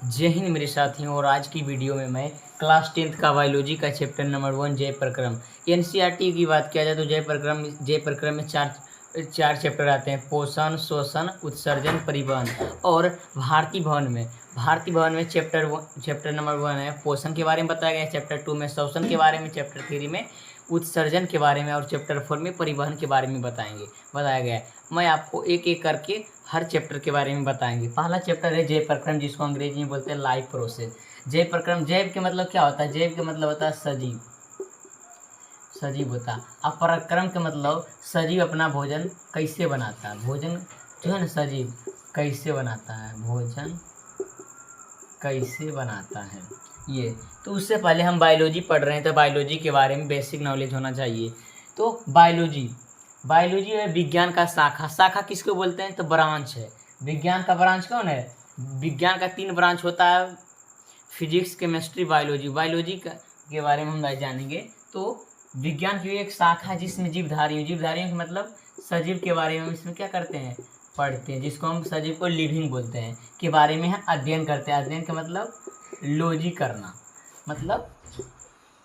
जय हिंद मेरे साथियों। और आज की वीडियो में मैं क्लास 10th का बायोलॉजी का चैप्टर नंबर 1 जय प्रक्रम एनसीईआरटी की बात किया जाए तो जय प्रक्रम में चार चैप्टर आते हैं। पोषण, श्वसन, उत्सर्जन, परिवहन। और भारतीय भवन में चैप्टर नंबर 1 है, पोषण के बारे में बताया गया है। चैप्टर 2 में श्वसन के बारे में, चैप्टर 3 में उत्सर्जन के बारे में और चैप्टर 4 में परिवहन के बारे में बताया गया है। मैं आपको एक एक करके हर चैप्टर के बारे में बताएंगे। पहला चैप्टर है जैव प्रक्रम, जिसको अंग्रेजी में बोलते हैं लाइफ प्रोसेस। जैव प्रक्रम, जैव के मतलब क्या होता है? जैव के मतलब होता है सजीव, सजीव होता है। अब प्रक्रम के मतलब सजीव अपना भोजन कैसे बनाता है, भोजन जो है ना सजीव कैसे बनाता है, भोजन कैसे बनाता है ये। तो उससे पहले हम बायोलॉजी पढ़ रहे हैं तो बायोलॉजी के बारे में बेसिक नॉलेज होना चाहिए। तो बायोलॉजी है विज्ञान का शाखा किसको बोलते हैं? तो ब्रांच है। विज्ञान का ब्रांच कौन है? विज्ञान का 3 ब्रांच होता है, फिजिक्स, केमिस्ट्री, बायोलॉजी के बारे में हम जानेंगे। तो विज्ञान की एक शाखा है जिसमें जीवधारियों का मतलब सजीव के बारे में इसमें क्या करते हैं? पढ़ते हैं, जिसको हम सजीव को लिविंग बोलते हैं, के बारे में हम अध्ययन करते हैं। अध्ययन का मतलब लॉजी करना, मतलब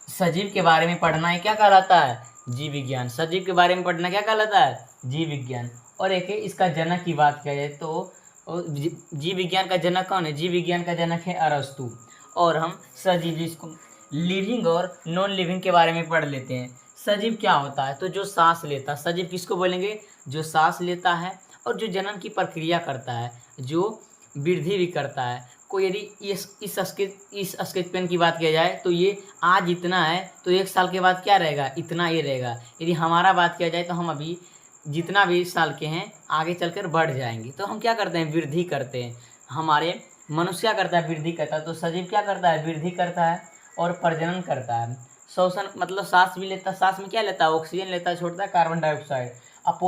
सजीव के बारे में पढ़ना है क्या कहलाता है? जीव विज्ञान। सजीव के बारे में पढ़ना क्या कहलाता है? जीव विज्ञान। और एक है इसका जनक की बात किया जाए तो जीव विज्ञान का जनक कौन है? जीव विज्ञान का जनक है अरस्तु। और हम सजीव, जिसको लिविंग और नॉन लिविंग के बारे में पढ़ लेते हैं। सजीव क्या होता है? तो जो सांस लेता है। सजीव किसको बोलेंगे? जो सांस लेता है और जो जनन की प्रक्रिया करता है, जो वृद्धि भी करता है। को यदि इस स्केच पेन की बात किया जाए तो ये आज इतना है तो 1 साल के बाद क्या रहेगा? इतना ही रहेगा। यदि हमारा बात किया जाए तो हम अभी जितना भी साल के हैं आगे चलकर बढ़ जाएंगे। तो हम क्या करते हैं? वृद्धि करते हैं। हमारे मनुष्य क्या करता है? वृद्धि करता है। तो सजीव क्या करता है? वृद्धि करता है और प्रजनन करता है। श्वसन मतलब सांस भी लेता है। सांस में क्या लेता है? ऑक्सीजन लेता है, छोड़ता है कार्बन डाइऑक्साइड। अब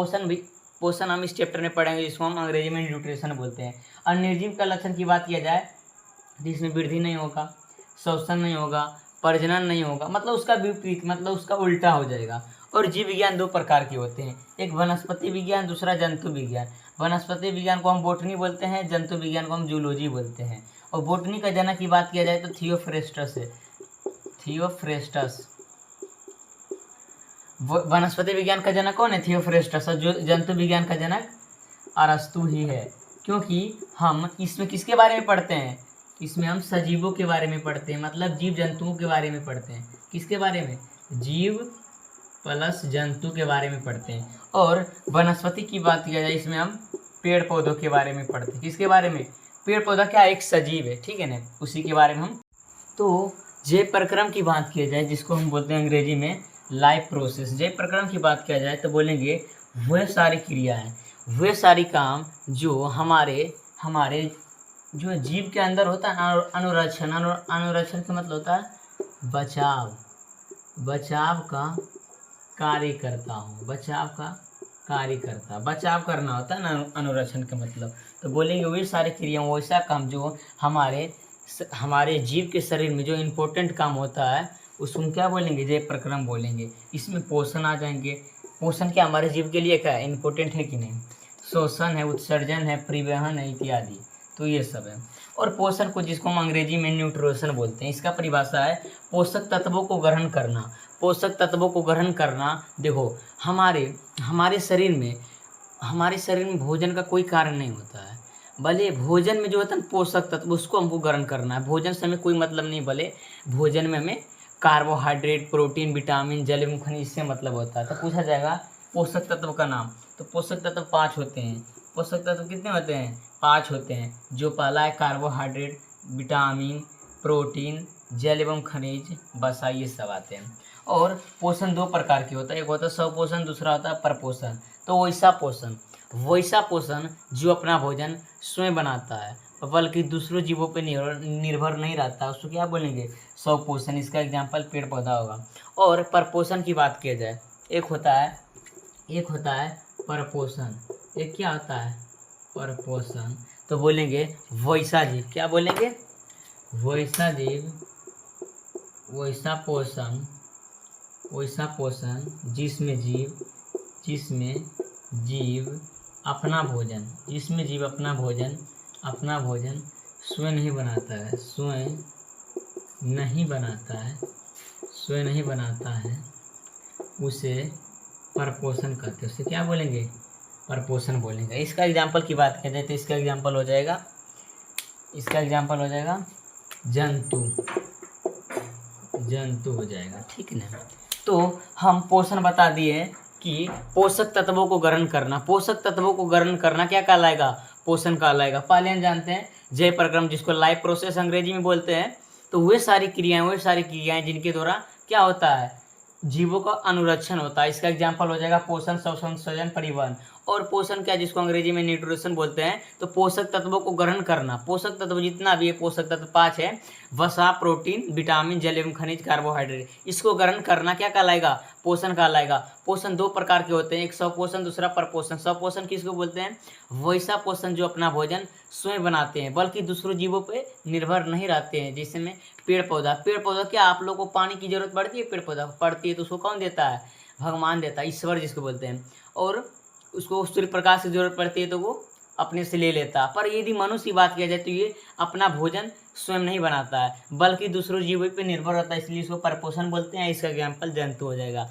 पोषण हम इस चैप्टर में पढ़ेंगे, जिसको हम अंग्रेजी में न्यूट्रिशन बोलते हैं। और निर्जीव का लक्षण की बात किया जाए जिसमें वृद्धि नहीं होगा, श्वसन नहीं होगा, प्रजनन नहीं होगा, मतलब उसका विपरीत, मतलब उसका उल्टा हो जाएगा। और जीव विज्ञान 2 प्रकार के होते हैं, एक वनस्पति विज्ञान, दूसरा जंतु विज्ञान। वनस्पति विज्ञान को हम बॉटनी बोलते हैं, जंतु विज्ञान को हम जूलॉजी बोलते हैं। और बॉटनी का जनक की बात किया जाए तो थियोफ्रेस्टस है। थियोफ्रेस्टस। वनस्पति विज्ञान का जनक कौन है? थियोफ्रेस्टस। और जो जंतु विज्ञान का जनक अरस्तु ही है। क्योंकि हम इसमें किसके बारे में पढ़ते हैं? इसमें हम सजीवों के बारे में पढ़ते हैं, मतलब जीव जंतुओं के बारे में पढ़ते हैं। किसके बारे में? जीव प्लस जंतु के बारे में पढ़ते हैं। और वनस्पति की बात किया जाए इसमें हम पेड़ पौधों के बारे में पढ़ते हैं। किसके बारे में? पेड़ पौधा क्या एक सजीव है, ठीक है ना, उसी के बारे में हम। तो जैव प्रक्रम की बात किया जाए, जिसको हम बोलते हैं अंग्रेजी में लाइफ प्रोसेस। जैव प्रक्रम की बात किया जाए तो बोलेंगे वह सारी क्रियाएं, वह सारी काम जो हमारे जो जीव के अंदर होता है। अनुरक्षण का मतलब होता है बचाव का कार्य करता हूँ, बचाव करना होता है ना अनुरक्षण का मतलब। तो बोलेंगे वे सारी क्रिया, वैसा काम जो हमारे जीव के शरीर में जो इम्पोर्टेंट काम होता है उसको क्या बोलेंगे? जैव प्रक्रम बोलेंगे। इसमें पोषण आ जाएंगे। पोषण क्या हमारे जीव के लिए क्या है? इम्पोर्टेंट है कि नहीं? श्वसन है, उत्सर्जन है, परिवहन है इत्यादि, तो ये सब है। और पोषण को, जिसको हम अंग्रेजी में न्यूट्रिशन बोलते हैं, इसका परिभाषा है पोषक तत्वों को ग्रहण करना। पोषक तत्वों को ग्रहण करना, देखो हमारे शरीर में भोजन का कोई कारण नहीं होता है, भले भोजन में जो होता है पोषक तत्व उसको हमको ग्रहण करना है। भोजन से हमें कोई मतलब नहीं, भले भोजन में हमें कार्बोहाइड्रेट, प्रोटीन, विटामिन, जल एवं खनिज से मतलब होता है। तो पूछा जाएगा पोषक तत्व का नाम, तो पोषक तत्व 5 होते हैं। पोषक तत्व कितने होते हैं? 5 होते हैं। जो पहला है कार्बोहाइड्रेट, विटामिन, प्रोटीन, जल एवं खनिज, बसा, ये सब आते हैं। और पोषण 2 प्रकार के होता है, एक होता है स्वपोषण, दूसरा होता है परपोषण। तो वैसा पोषण जो अपना भोजन स्वयं बनाता है बल्कि दूसरों जीवों पर निर्भर नहीं रहता, उसको क्या बोलेंगे? स्वपोषण। इसका एग्जाम्पल पेड़ पौधा होगा। और परपोषण की बात किया जाए, एक होता है परपोषण। एक क्या होता है? परपोषण। तो बोलेंगे वैसा जीव, क्या बोलेंगे? वैसा जीव, वैसा पोषण जिसमें जीव अपना भोजन स्वयं नहीं बनाता है, स्वयं नहीं बनाता है, स्वयं नहीं बनाता है, उसे परपोषण कहते हैं। उसे क्या बोलेंगे? परपोषण बोलेंगे। इसका एग्जाम्पल की बात करें तो इसका एग्जाम्पल हो जाएगा, जंतु, जंतु हो जाएगा, ठीक है ना। तो हम पोषण बता दिए कि पोषक तत्वों को ग्रहण करना, पोषक तत्वों को ग्रहण करना क्या कहलाएगा? पोषण कहलाएगा। पहले हम जानते हैं जय प्रक्रम, जिसको लाइफ प्रोसेस अंग्रेजी में बोलते हैं। तो वे सारी क्रियाएं जिनके द्वारा क्या होता है? जीवों का अनुरक्षण होता है। इसका एग्जाम्पल हो जाएगा पोषण, श्वसन, सृजन, परिवहन। और पोषण क्या, जिसको अंग्रेजी में न्यूट्रिशन बोलते हैं। तो पोषक तत्वों को ग्रहण करना, पोषक तत्व जितना भी है, पोषक तत्व 5 है, वसा, प्रोटीन, विटामिन, जल एवं खनिज, कार्बोहाइड्रेट, इसको ग्रहण करना क्या कहलाएगा? पोषण कहलाएगा। पोषण 2 प्रकार के होते हैं, एक स्वपोषण, दूसरा परपोषण। स्वपोषण किसको बोलते हैं? वैसा पोषण जो अपना भोजन स्वयं बनाते हैं, बल्कि दूसरों जीवों पे निर्भर नहीं रहते हैं। जैसे में पेड़ पौधा क्या आप लोगों को पानी की जरूरत पड़ती है? पेड़ पौधा पड़ती है, तो उसको कौन देता है? भगवान देता है, ईश्वर जिसको बोलते हैं। और उसको सूर्य प्रकाश की जरूरत पड़ती है तो वो अपने से ले लेता। पर यदि मनुष्य की बात किया जाए तो ये अपना भोजन स्वयं नहीं बनाता है, बल्कि दूसरों जीवों पर निर्भर रहता है, इसलिए इसको परपोषण बोलते हैं। इसका एग्जाम्पल जंतु हो जाएगा।